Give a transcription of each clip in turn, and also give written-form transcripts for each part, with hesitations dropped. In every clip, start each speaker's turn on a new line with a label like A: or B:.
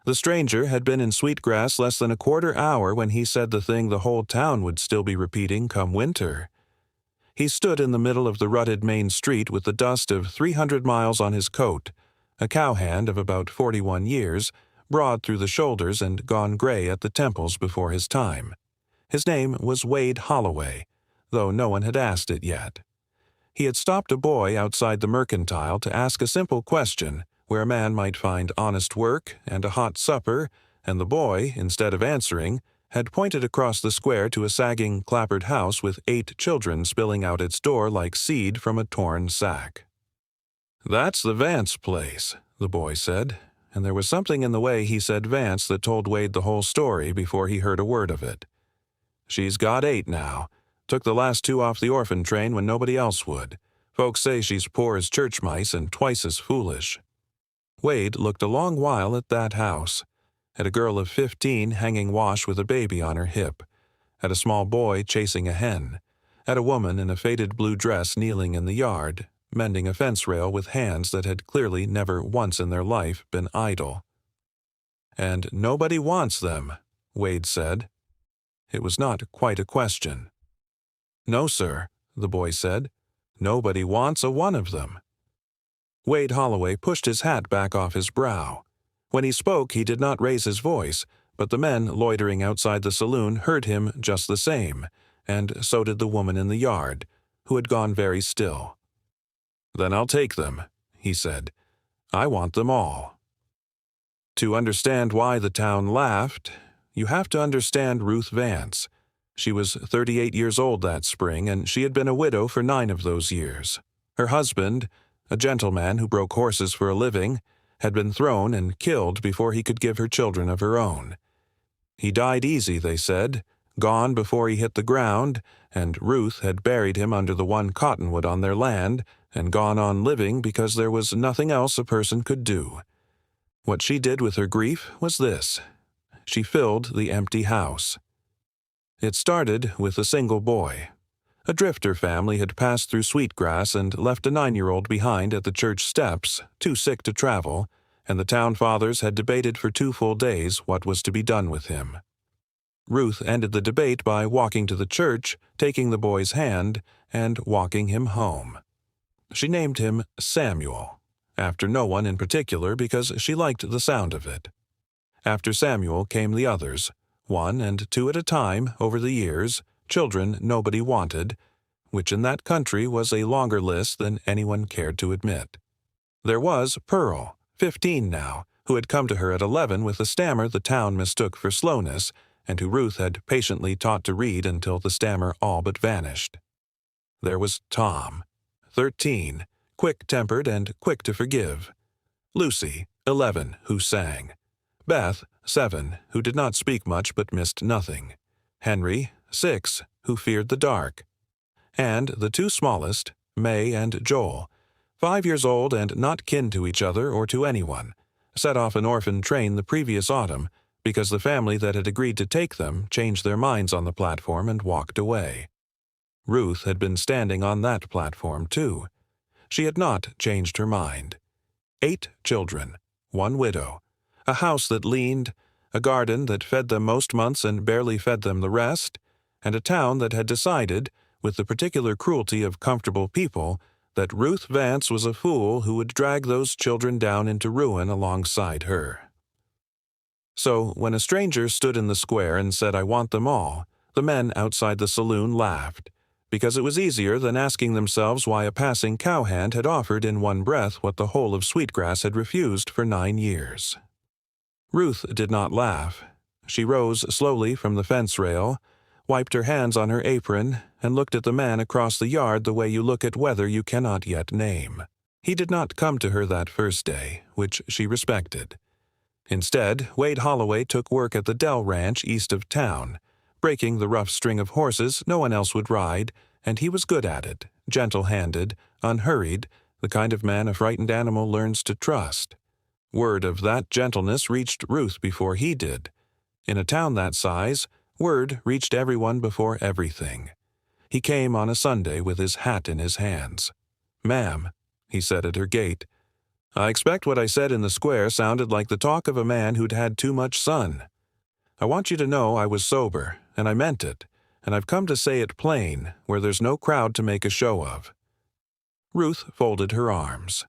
A: The stranger had been in Sweetgrass less than a quarter hour when he said the thing the whole town would still be repeating come winter. He stood in the middle of the rutted main street with the dust of 300 miles on his coat, a cowhand of about 41 years, broad through the shoulders and gone gray at the temples before his time. His name was Wade Holloway, though no one had asked it yet. He had stopped a boy outside the mercantile to ask a simple question, where a man might find honest work and a hot supper, and the boy, instead of answering, had pointed across the square to a sagging, clapboard house with 8 children spilling out its door like seed from a torn sack. "That's the Vance place," the boy said, and there was something in the way he said Vance that told Wade the whole story before he heard a word of it. "She's got 8 now. Took the last 2 off the orphan train when nobody else would. Folks say she's poor as church mice and twice as foolish." Wade looked a long while at that house, at a girl of 15 hanging wash with a baby on her hip, at a small boy chasing a hen, at a woman in a faded blue dress kneeling in the yard, mending a fence rail with hands that had clearly never once in their life been idle. "And nobody wants them," Wade said. It was not quite a question. "No, sir," the boy said. "Nobody wants a one of them." Wade Holloway pushed his hat back off his brow. When he spoke, he did not raise his voice, but the men loitering outside the saloon heard him just the same, and so did the woman in the yard, who had gone very still. "Then I'll take them," he said. "I want them all." To understand why the town laughed, you have to understand Ruth Vance. She was 38 years old that spring, and she had been a widow for 9 of those years. Her husband, a gentleman who broke horses for a living, had been thrown and killed before he could give her children of her own. He died easy, they said, gone before he hit the ground, and Ruth had buried him under the one cottonwood on their land and gone on living because there was nothing else a person could do. What she did with her grief was this: she filled the empty house. It started with a single boy. A drifter family had passed through Sweetgrass and left a 9-year-old behind at the church steps, too sick to travel, and the town fathers had debated for 2 full days what was to be done with him. Ruth ended the debate by walking to the church, taking the boy's hand, and walking him home. She named him Samuel, after no one in particular because she liked the sound of it. After Samuel came the others, 1 and 2 at a time over the years, children nobody wanted, which in that country was a longer list than anyone cared to admit. There was Pearl, 15 now, who had come to her at 11 with a stammer the town mistook for slowness, and who Ruth had patiently taught to read until the stammer all but vanished. There was Tom, 13, quick-tempered and quick to forgive. Lucy, 11, who sang. Beth, 7, who did not speak much but missed nothing. Henry, 6, who feared the dark. And the 2 smallest, May and Joel, 5 years old and not kin to each other or to anyone, set off an orphan train the previous autumn because the family that had agreed to take them changed their minds on the platform and walked away. Ruth had been standing on that platform, too. She had not changed her mind. 8 children, 1 widow, a house that leaned, a garden that fed them most months and barely fed them the rest, and a town that had decided, with the particular cruelty of comfortable people, that Ruth Vance was a fool who would drag those children down into ruin alongside her. So when a stranger stood in the square and said, "I want them all," the men outside the saloon laughed, because it was easier than asking themselves why a passing cowhand had offered in one breath what the whole of Sweetgrass had refused for 9 years. Ruth did not laugh. She rose slowly from the fence rail, wiped her hands on her apron, and looked at the man across the yard the way you look at weather you cannot yet name. He did not come to her that first day, which she respected. Instead, Wade Holloway took work at the Dell Ranch east of town, breaking the rough string of horses no one else would ride, and he was good at it, gentle-handed, unhurried, the kind of man a frightened animal learns to trust. Word of that gentleness reached Ruth before he did. In a town that size, word reached everyone before everything. He came on a Sunday with his hat in his hands. "Ma'am," he said at her gate, I expect what I said in the square sounded like the talk of a man who'd had too much sun. I want you to know I was sober, and I meant it, and I've come to say it plain, where there's no crowd to make a show of." Ruth folded her arms.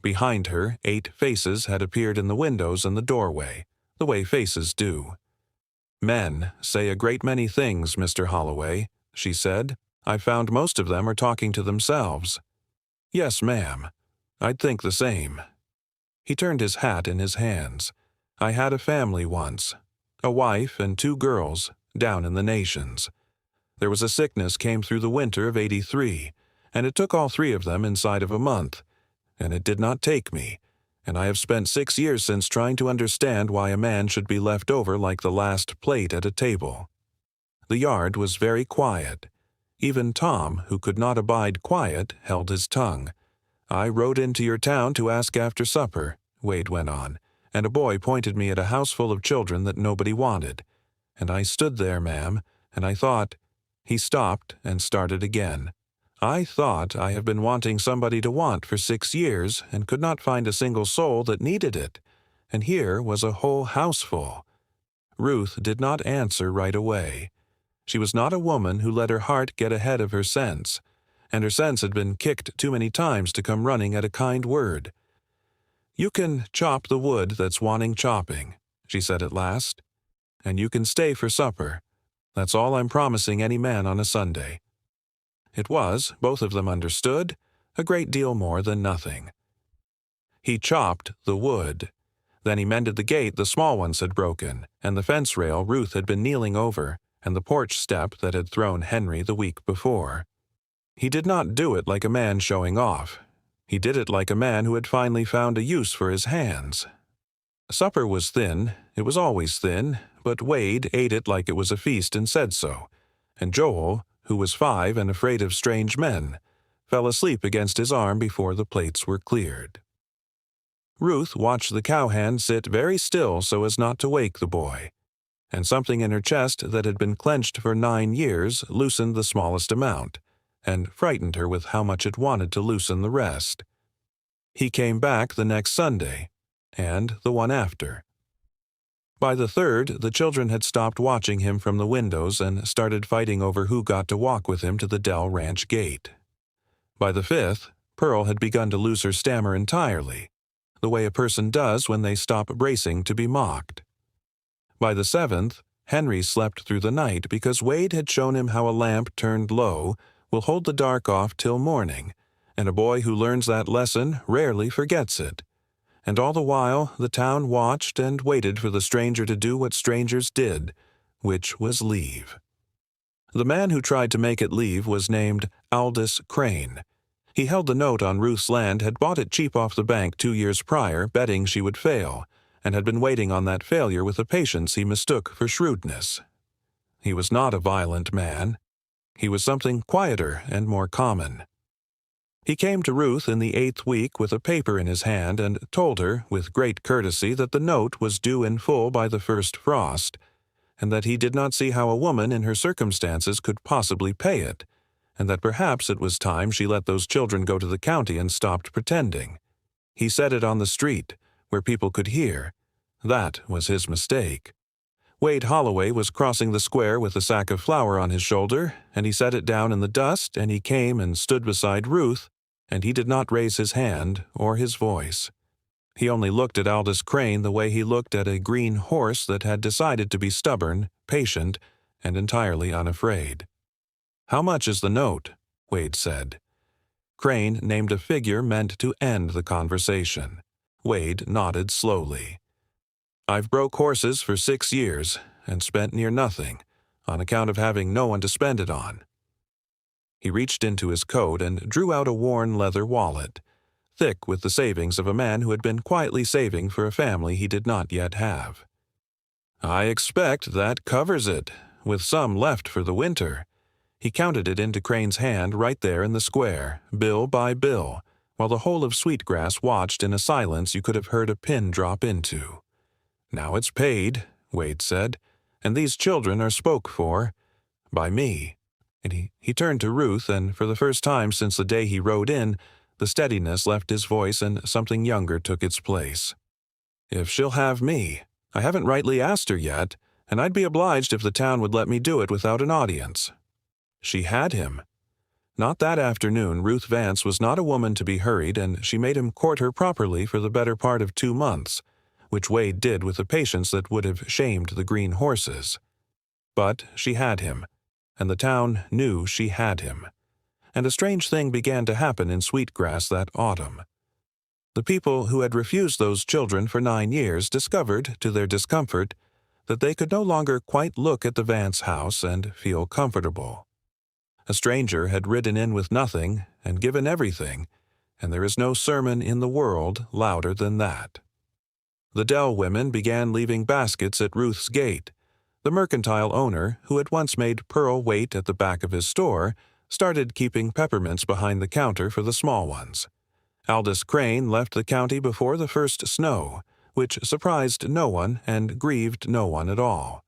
A: Behind her, 8 faces had appeared in the windows and the doorway, the way faces do. "Men say a great many things, Mr. Holloway," she said. "I've found most of them are talking to themselves." "Yes, ma'am. I'd think the same." He turned his hat in his hands. "I had a family once, a wife and 2 girls, down in the nations. There was a sickness came through the winter of '83, and it took all 3 of them inside of a month, and it did not take me, and I have spent 6 years since trying to understand why a man should be left over like the last plate at a table." The yard was very quiet. Even Tom, who could not abide quiet, held his tongue. "I rode into your town to ask after supper," Wade went on, "and a boy pointed me at a house full of children that nobody wanted. And I stood there, ma'am, and I thought—" He stopped and started again. "I thought I have been wanting somebody to want for 6 years and could not find a single soul that needed it. And here was a whole house full." Ruth did not answer right away. She was not a woman who let her heart get ahead of her sense, and her sense had been kicked too many times to come running at a kind word. "You can chop the wood that's wanting chopping," she said at last, "and you can stay for supper. That's all I'm promising any man on a Sunday." It was, both of them understood, a great deal more than nothing. He chopped the wood. Then he mended the gate the small ones had broken, and the fence rail Ruth had been kneeling over, and the porch step that had thrown Henry the week before. He did not do it like a man showing off. He did it like a man who had finally found a use for his hands. Supper was thin, it was always thin, but Wade ate it like it was a feast and said so, and Joel, who was 5 and afraid of strange men, fell asleep against his arm before the plates were cleared. Ruth watched the cowhand sit very still so as not to wake the boy, and something in her chest that had been clenched for 9 years loosened the smallest amount, and frightened her with how much it wanted to loosen the rest. He came back the next Sunday, and the one after. By the 3rd, the children had stopped watching him from the windows and started fighting over who got to walk with him to the Dell Ranch gate. By the 5th, Pearl had begun to lose her stammer entirely, the way a person does when they stop bracing to be mocked. By the 7th, Henry slept through the night because Wade had shown him how a lamp turned low will hold the dark off till morning, and a boy who learns that lesson rarely forgets it. And all the while the town watched and waited for the stranger to do what strangers did, which was leave. The man who tried to make it leave was named Aldous Crane. He held the note on Ruth's land, had bought it cheap off the bank 2 years prior, betting she would fail, and had been waiting on that failure with a patience he mistook for shrewdness. He was not a violent man. He was something quieter and more common. He came to Ruth in the 8th week with a paper in his hand and told her, with great courtesy, that the note was due in full by the first frost, and that he did not see how a woman in her circumstances could possibly pay it, and that perhaps it was time she let those children go to the county and stopped pretending. He said it on the street, where people could hear. That was his mistake. Wade Holloway was crossing the square with a sack of flour on his shoulder, and he set it down in the dust, and he came and stood beside Ruth, and he did not raise his hand or his voice. He only looked at Aldous Crane the way he looked at a green horse that had decided to be stubborn, patient, and entirely unafraid. "How much is the note?" Wade said. Crane named a figure meant to end the conversation. Wade nodded slowly. "I've broke horses for 6 years and spent near nothing, on account of having no one to spend it on." He reached into his coat and drew out a worn leather wallet, thick with the savings of a man who had been quietly saving for a family he did not yet have. "I expect that covers it, with some left for the winter." He counted it into Crane's hand right there in the square, bill by bill, while the whole of Sweetgrass watched in a silence you could have heard a pin drop into. "Now it's paid," Wade said, "and these children are spoke for by me." And he turned to Ruth, and for the first time since the day he rode in, The steadiness left his voice and something younger took its place. "If she'll have me. I haven't rightly asked her yet, and I'd be obliged if the town would let me do it without an audience." She had him. Not that afternoon. Ruth Vance was not a woman to be hurried, and she made him court her properly for the better part of 2 months, which Wade did with a patience that would have shamed the green horses. But she had him, and the town knew she had him. And a strange thing began to happen in Sweetgrass that autumn. The people who had refused those children for 9 years discovered, to their discomfort, that they could no longer quite look at the Vance house and feel comfortable. A stranger had ridden in with nothing and given everything, and there is no sermon in the world louder than that. The Dell women began leaving baskets at Ruth's gate. The mercantile owner, who had once made Pearl wait at the back of his store, started keeping peppermints behind the counter for the small ones. Aldous Crane left the county before the first snow, which surprised no one and grieved no one at all.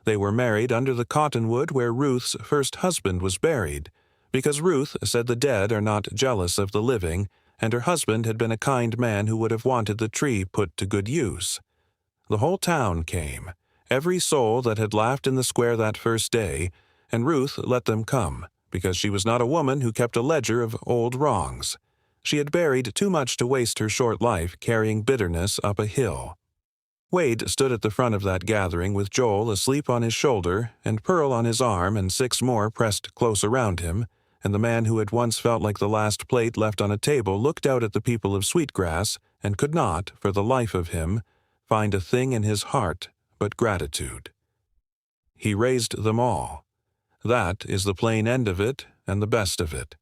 A: They were married under the cottonwood where Ruth's first husband was buried, because Ruth said the dead are not jealous of the living, and her husband had been a kind man who would have wanted the tree put to good use. The whole town came, every soul that had laughed in the square that first day, and Ruth let them come, because she was not a woman who kept a ledger of old wrongs. She had buried too much to waste her short life carrying bitterness up a hill. Wade stood at the front of that gathering with Joel asleep on his shoulder and Pearl on his arm and 6 more pressed close around him, and the man who had once felt like the last plate left on a table looked out at the people of Sweetgrass and could not, for the life of him, find a thing in his heart but gratitude. He raised them all. That is the plain end of it and the best of it.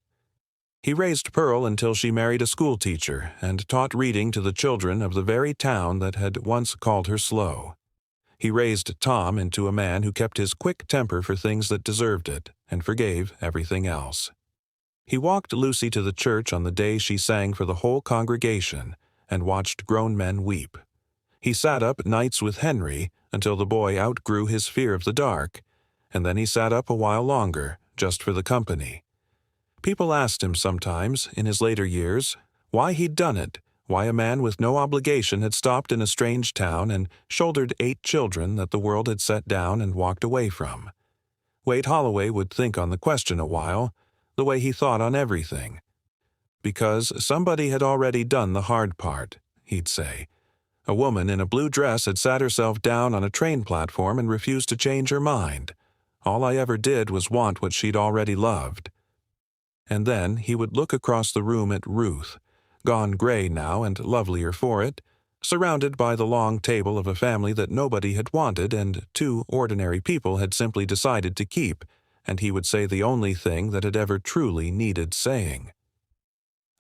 A: He raised Pearl until she married a schoolteacher and taught reading to the children of the very town that had once called her slow. He raised Tom into a man who kept his quick temper for things that deserved it and forgave everything else. He walked Lucy to the church on the day she sang for the whole congregation and watched grown men weep. He sat up nights with Henry until the boy outgrew his fear of the dark, and then he sat up a while longer just for the company. People asked him sometimes, in his later years, why he'd done it, why a man with no obligation had stopped in a strange town and shouldered 8 children that the world had set down and walked away from. Wade Holloway would think on the question a while, the way he thought on everything. Because somebody had already done the hard part, he'd say. A woman in a blue dress had sat herself down on a train platform and refused to change her mind. All I ever did was want what she'd already loved. And then he would look across the room at Ruth, gone gray now and lovelier for it, surrounded by the long table of a family that nobody had wanted and 2 ordinary people had simply decided to keep, and he would say the only thing that had ever truly needed saying.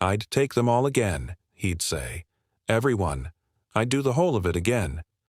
A: "I'd take them all again," he'd say. "Every one. I'd do the whole of it again.